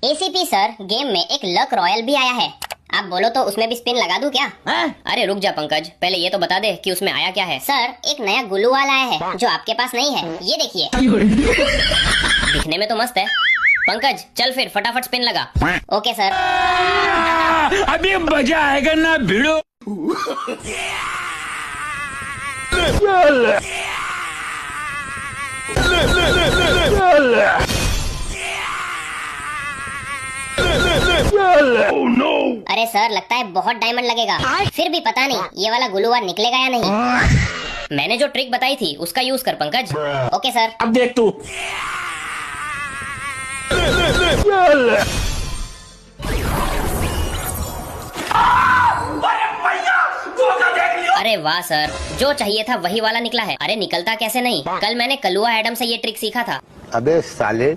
ACP sir, game में एक luck royal भी आया है। आप बोलो तो उसमें भी स्पिन लगा दूं क्या? अरे रुक जा पंकज, पहले ये तो बता दे कि उसमें आया क्या है। सर, एक नया गुलू वाला आया है जो आपके पास नहीं है। ये देखिए। दिखने में तो मस्त है। पंकज चल फिर फटाफट स्पिन लगा। Okay sir. अभी मजा आएगा ना भिड़ो। Oh, no. अरे सर, लगता है बहुत डायमंड लगेगा। फिर भी पता नहीं ये वाला गुलूवार निकलेगा या नहीं। मैंने जो ट्रिक बताई थी उसका यूज कर पंकज। Okay sir. अब देख तू। अरे वाह सर, जो चाहिए था वही वाला निकला है। अरे निकलता कैसे नहीं, कल मैंने कलुआ एडम से ये ट्रिक सीखा था। अबे साले।